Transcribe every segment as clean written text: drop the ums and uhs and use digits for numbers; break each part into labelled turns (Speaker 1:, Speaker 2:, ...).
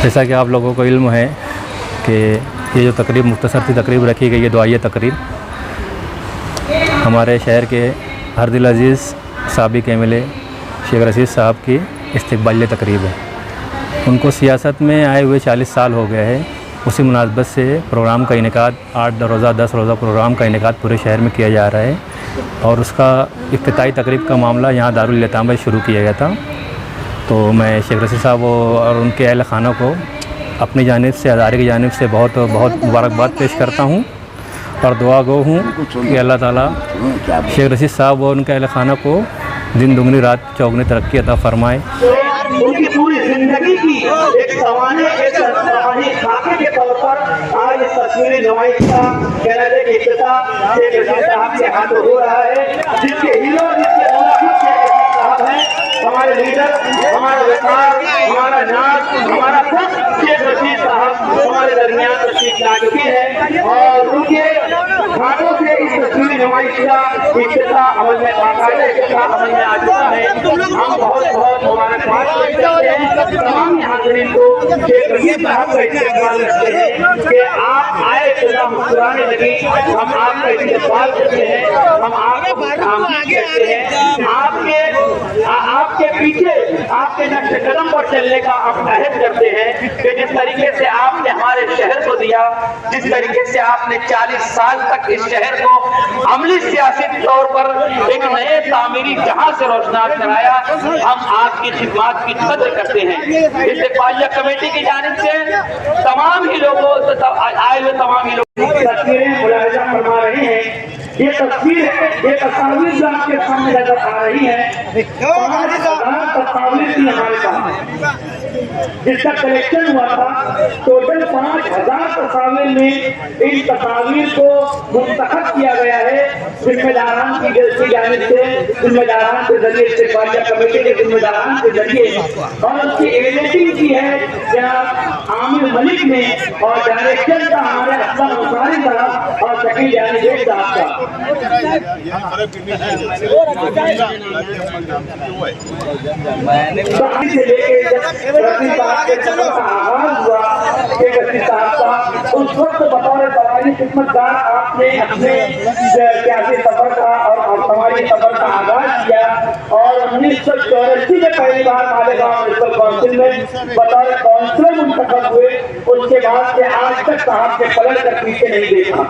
Speaker 1: जैसा कि आप लोगों को इल्म है कि ये जो तकरीब मुख्तसर सी तकरीब रखी गई है, दुआइया तकरीब, हमारे शहर के हरदिल अज़ीज़ साबिक़ एमएलए शेख रशीद साहब की इस्तक़बालिया तकरीब है। उनको सियासत में आए हुए 40 साल हो गए हैं। उसी मुनासबत से प्रोग्राम का इनेकाद 8 रोज़ा 10 रोज़ा प्रोग्राम का इनेकाद पूरे शहर में किया जा रहा है और उसका इफ्तिताई तकरीब का मामला यहाँ दारुल यतामा में शुरू किया गया था। तो मैं शेख रशीद साहब और उनके अहल खाना को अपनी जानिब से, अदारे की जानिब से बहुत बहुत मुबारकबाद पेश करता हूँ और दुआ गो हूँ कि अल्लाह ताला शेख रशीद साहब और उनके अहल खाना को दिन दुगनी रात चौगनी तरक्की अता फरमाए।
Speaker 2: उनकी पूरी जिंदगी की एक सवाने खाके के तौर पर आज इस तस्वीरी नुमाइश का कहना है कि इफ्तिताह शेख रशीद साहब के हाथों हो रहा है, जिसके हीरो जिसके साहब हैं, हमारे लीडर, हमारा विकास, हमारा नाज, हमारा सब शेख रशीद साहब हमारे दरमियान तशरीफ ला चुके हैं और उनके हाथों से इस तस्वीरी नुमाइश का इफ्तिताह अमल में बाकायदा इफ्तिताह अमल में आ चुका है। हम बहुत बहुत मुबारकबाद करते हैं तमाम हाज़रीन को शेख रशीद साहब का इस्तेमाल करते हैं कि आप आए खुदा मुस्कुराने लगे। हम आपका इस्तेमाल करते हैं, हम आपको कहते हैं, आपके पीछे आपके नक्श कदम पर चलने का आप अहद करते हैं कि जिस तरीके से आपने हमारे शहर को दिया, जिस तरीके से आपने 40 साल तक इस शहर को अमली सियासी तौर पर एक नए तामीरी जहां से रोशनार कराया, हम आपकी खिदमत की कदर करते हैं। इस्तेक़बालिया कमेटी की जानिब से तमाम ही लोगों आए हुए तमाम ही लोग तस्वीरें मुलाहिजा फरमा रहे हैं। ये तस्वीर ये तस्वीर जो आपके सामने नजर आ रही है, तस्वीर थी हमारे सामने जिसका कलेक्शन हुआ था। टोटल 5000 तस्वीर में इन तस्वीर को मुंतखब किया गया है जिम्मेदारान की जानिब से, जिम्मेदारान के जरिए, इस्तेक़बालिया कमेटी के जिम्मेदारान के जरिए, और उसकी एडिटिंग की है जनाब आमिर मलिक ने और डायरेक्शन का हमारे अफसर मुसारी साहब और शकील यानी साहब का। उस वक्त बतौर दवाई खिदमतगार आपने अपने सियासी सफर का और हमारी सफर का आगाज किया और 1984 में पहली बार मालेगांव म्युनिसिपल काउंसिल में बतौर काउंसिलर मुंतखब हुए। उसके बाद से आज तक साहब के पलट कर पीछे नहीं देखा,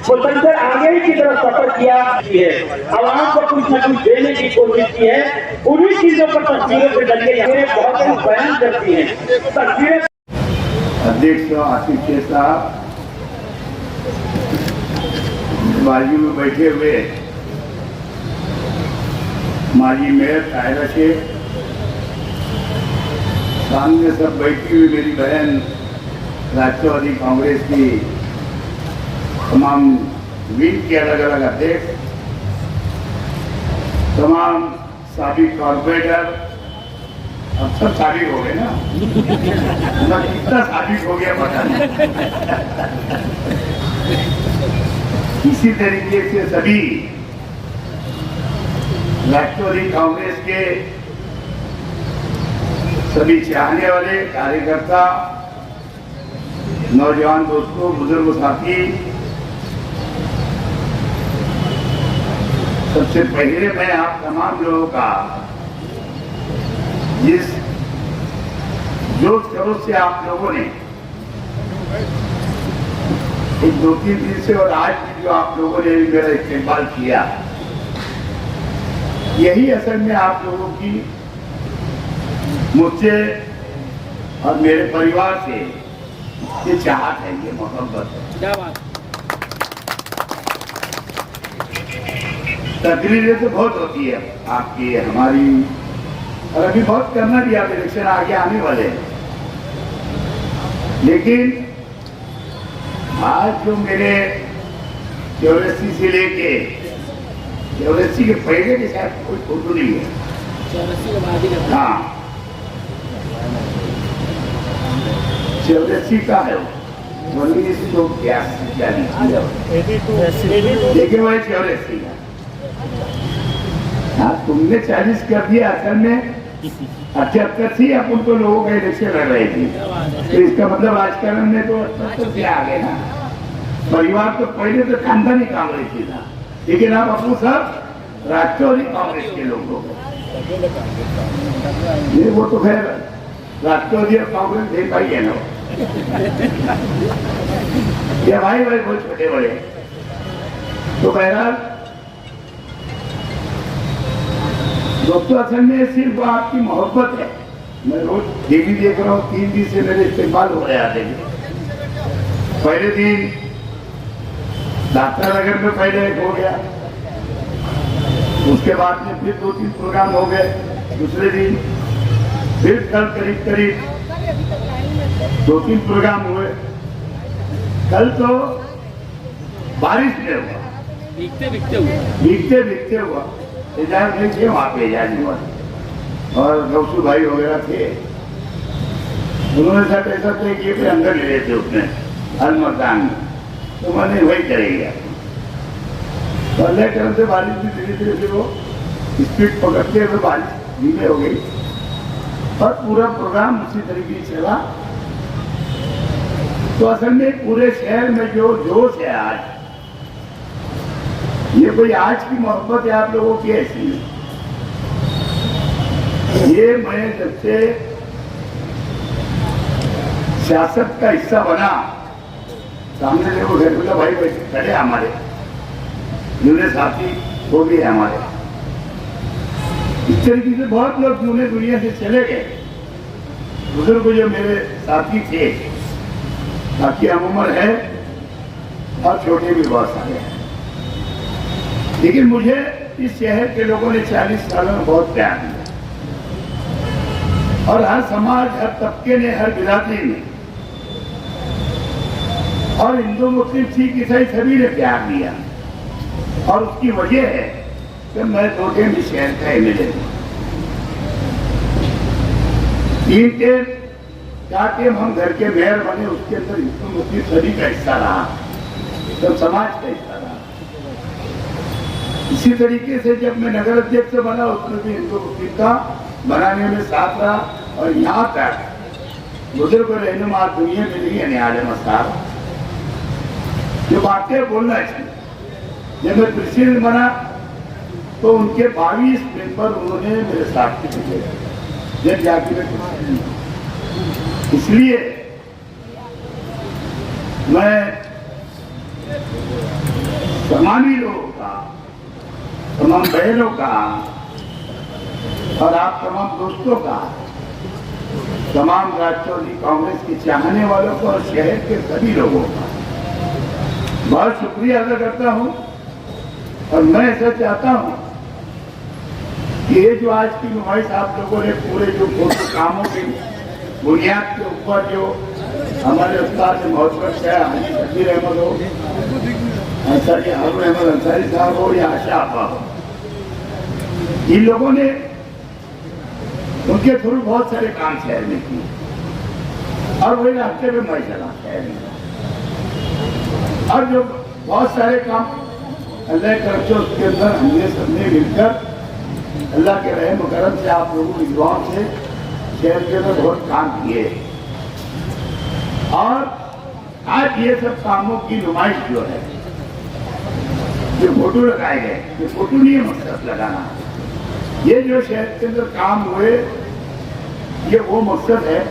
Speaker 2: मुसलसल आगे ही की तरफ सफर किया है, आवाम को कुछ न कुछ देने की कोशिश की है। उन्हीं चीजों पर तस्वीरों के जरिए बहुत बयान करती है तस्वीरें।
Speaker 3: अध्यक्ष आसिफ शेख साहब बाजू में बैठे हुए माजी मेयर ताहिरा शेख, सामने सब बैठी हुई मेरी बहन राष्ट्रवादी कांग्रेस की तमाम विंग के अलग अलग अध्यक्ष, तमाम साबिक कॉर्पोरेटर, अब सब साबिक हो गए ना, कितना साबिक हो गया पता नहीं। इसी तरीके से सभी राष्ट्रवादी कांग्रेस के सभी चाहने वाले कार्यकर्ता, नौजवान दोस्तों, बुजुर्ग साथी, सबसे पहले मैं आप तमाम लोगों का जिस जोश खरोश से आप लोगों ने एक 2-3 दिन से और आज भी जो आप लोगों ने मेरा इस्तेमाल किया, यही असल में आप लोगों की मुझसे और मेरे परिवार से ये चाहत है, ये मोहब्बत है। तकरीरें तो बहुत होती है आपकी, हमारी, और अभी बहुत करना भी, आप इलेक्शन आगे आने वाले हैं। लेकिन आज जो मेरे चौरासी से लेके चौरासी के पहले के साथ कोई फोटो नहीं है। हाँ, चौरासी का है, 1982 देखिए भाई 84 का। हाँ, तुमने 40 कर दिया, असल में 78 थी, अपन तो लोगों का इलेक्शन लड़ रहे थे। तो इसका मतलब राजकारण में तो स्तर से आ गए ना। परिवार तो पहले तो खानदानी कांग्रेसी था, लेकिन अब अपू सब राष्ट्रवादी कांग्रेस के लोग हो गए। ये वो तो खैर राष्ट्रवादी और कांग्रेस एक भाई है ना, ये भाई भाई बहुत छोटे बड़े। तो बहरहाल दोस्तों, असल में सिर्फ वो आपकी मोहब्बत है। मैं रोज टीवी देख रहा हूँ, 3 दिन से मेरे इस्तेमाल हो रहे आते हैं। पहले दिन दात्रा नगर में पहले एक हो गया, उसके बाद में फिर 2-3 प्रोग्राम हो गए, दूसरे दिन फिर कल करीब 2-3 प्रोग्राम हुए। कल तो बारिश में हुआ, भीगते हुआ एजाज नहीं थे वहाँ पे, एजाज हुआ और गौसू भाई वगैरह थे। उन्होंने सब ऐसा तय किए फिर अंदर ले लेते उसने अलमर्दान में, तो मैंने वही करेगा। तो अल्लाह करम से बारिश भी धीरे धीरे से वो स्पीड पकड़ते हुए बारिश धीमे हो गई और पूरा प्रोग्राम उसी तरीके से चला। तो असल में पूरे शहर में जो जोश है आज, ये कोई आज की मोहब्बत है आप लोगों की ऐसी है। ये मैं जब से सियासत का हिस्सा बना, सामने देखो गैरुल्ला भाई खड़े हमारे, जुने साथी वो भी है हमारे। इस तरीके से बहुत लोग जुने दुनिया से चले गए, बुजुर्ग जो मेरे साथी थे, बाकी हम उम्र है और छोटे भी बहुत सारे हैं। लेकिन मुझे इस शहर के लोगों ने 40 सालों में बहुत प्यार दिया और हर समाज, हर तबके ने, हर बिरादरी ने और हिंदू मुस्लिम सिख ईसाई सभी ने प्यार दिया। और उसकी वजह है कि मैं 2 टेम इस शहर का एमएलए हूँ, 3 टेम 4 टेम हम घर के मेयर बने, उसके अंदर हिंदू मुस्लिम सभी का हिस्सा रहा, सब समाज का हिस्सा रहा। इसी तरीके से जब मैं नगर अध्यक्ष बना, उसमें भी हिंदू मुस्लिम का बनाने में साथ रहा। और यहाँ तक बुजुर्ग रहनुमा दुनिया में नहीं है, न्यायालय मसार जो बातें बोलना चाहिए। जब मैं प्रेसिडेंट बना तो उनके 22 मेंबर उन्होंने मेरे साथ दिए, जब जाके मैं प्रेसिडेंट। इसलिए मैं तमामी लोगों का, तमाम बहनों का और आप तमाम दोस्तों का, तमाम राष्ट्रवादी कांग्रेस के चाहने वालों को और शहर के सभी लोगों का बहुत शुक्रिया अदा करता हूं। और मैं ऐसा चाहता हूं कि ये जो आज की नुमाइश आप लोगों ने पूरे जो कामों की बुनियाद के ऊपर जो हमारे उस्ताद ने मोहब्बत किया, शकीर अहमद हो, अंसारी हारून अहमद अंसारी साहब हो या आशा आपा हो, इन लोगों ने उनके थ्रू बहुत सारे काम शहर में किए और वही रास्ते में मैं चला शहर में। और जो बहुत सारे काम अल्लाह की तरफ से उसके अंदर हमने सबने मिलकर अल्लाह के रहम करम से आप लोगों की दुआओं से शहर के अंदर बहुत काम किए। और आज ये सब कामों की नुमाइश जो है, जो फोटो लगाए गए, ये फोटो नहीं है मकसद लगाना, ये जो शहर के अंदर काम हुए ये वो मकसद है।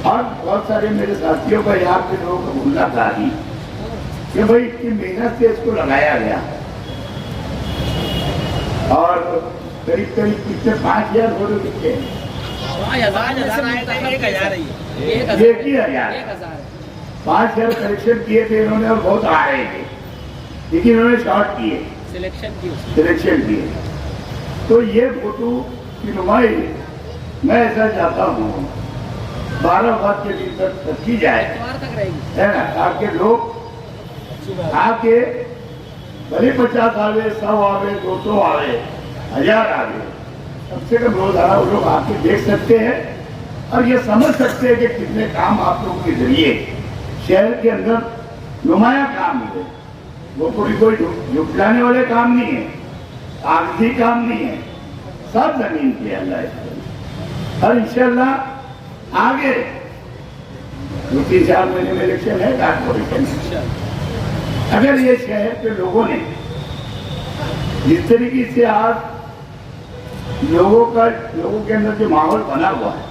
Speaker 3: और बहुत सारे मेरे साथियों का, यहाँ के लोगों का भूलना था ही कि भाई इतनी मेहनत से इसको लगाया गया और करीब कितने 5000 फोटो कितने 5000 कलेक्शन किए थे इन्होंने और बहुत आ रहे थे, लेकिन इन्होंने शॉर्ट किए, सिलेक्शन किए। तो ये फोटो की नुमाइश मैं ऐसा चाहता हूँ 12 के दिन तक की जाए, है ना, ताकि लोग आके भले 50 आवे, 100 आवे, 200 आवे, 1000 आवे, कम से कम रोजाना वो लोग आके देख सकते हैं और ये समझ सकते हैं कि कितने काम आप लोगों के जरिए शहर के अंदर नुमाया काम हुए। वो कोई झुकलाने वाले काम नहीं है, आगजी काम नहीं है, सब जमीन की अल्लाह। और इंशाल्लाह आगे 2-3-4 महीने में इलेक्शन है कारपोरेशन। अगर ये शहर के लोगों ने जिस तरीके से आज लोगों के अंदर जो माहौल बना हुआ है,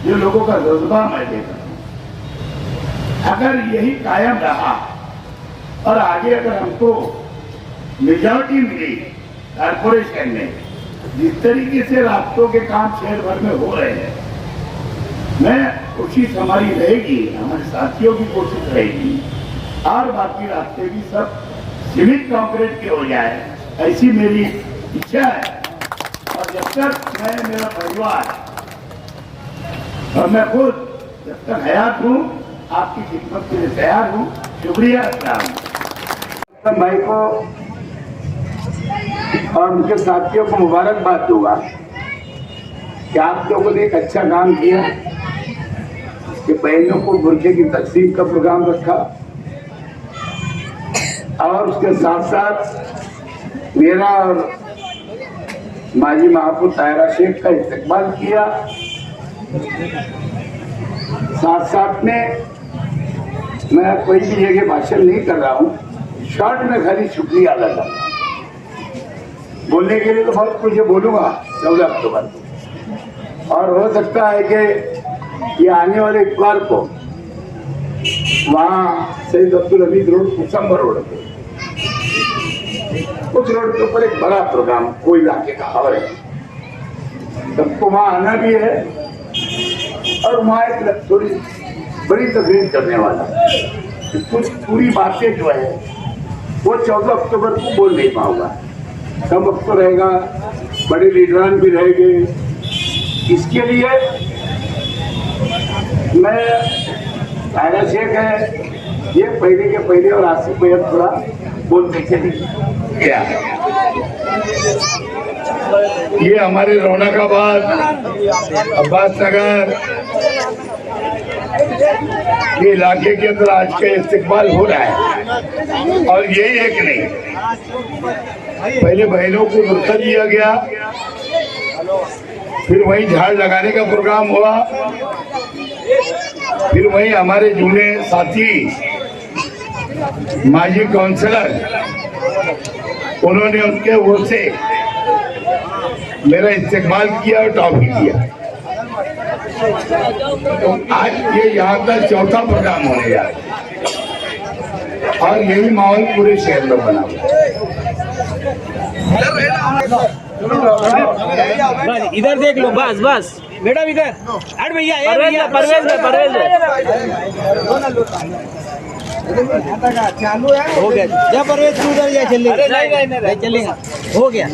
Speaker 3: जो लोगों का जज्बा मैं देखा हूं, अगर यही कायम रहा और आगे अगर हमको मेजॉरिटी मिली कारपोरेशन में, जिस तरीके से रास्तों के काम शहर भर में हो रहे हैं, मैं कोशिश हमारी रहेगी, हमारे साथियों की कोशिश रहेगी और बाकी रास्ते भी सब सीमेंट कंक्रीट के हो जाए, ऐसी मेरी इच्छा है। और जब तक मैं, मेरा परिवार और मैं खुद जब तक हयात हूँ, आपकी खिदमत के लिए तैयार हूँ। शुक्रिया। भाई को और उनके साथियों को मुबारकबाद दूंगा कि आप लोगों ने एक अच्छा काम किया कि बहनों को बुर्के की तकसीम का प्रोग्राम रखा और उसके साथ साथ मेरा और माजी महापौर तायरा शेख का इस्तेमाल किया। साथ साथ में मैं कोई भी जगह भाषण नहीं कर रहा हूँ, शॉर्ट में खाली शुक्रिया अदा करता हूँ। बोलने के लिए तो बहुत कुछ बोलूँगा 14 अक्टूबर को, और हो सकता है कि ये आने वाले इतवार को वहाँ सैयद अब्दुल हमीद रोड, कुसम्बर रोड पे, उस रोड के ऊपर एक बड़ा प्रोग्राम कोई इलाके का खबर है, सबको वहाँ आना भी है और वहाँ एक थोड़ी बड़ी तकरीर करने वाला कुछ पूरी बातें जो है वो 14 अक्टूबर को बोल नहीं पाऊंगा। कम वक्त तो रहेगा, बड़े लीडरान भी रहेंगे। इसके लिए मैं तायरा शेख है, ये पहले के पहले और आसिफ भैया थोड़ा बोलते चलिए। ये हमारे रौनकाबाद, अब्बास नगर के इलाके के अंदर आज का इस्तेमाल हो रहा है, और यही एक नहीं, पहले बहनों को बुर्का दिया गया, फिर वहीं झाड़ लगाने का प्रोग्राम हुआ, फिर वहीं हमारे जूने साथी माजी काउंसलर, उन्होंने उनके ओर से मेरा इस्तेमाल किया और टॉफी दिया। तो आज ये यहाँ का चौथा प्रोग्राम होने जा रहा है और यही माहौल पूरे शहर में बना हुआ
Speaker 4: है। इधर देख लो, बस बस मैडम इधर, अरे भैया परवेज चालू है, हो गया। या परवेज उधर या चलेगा, नहीं चलेगा, हो गया।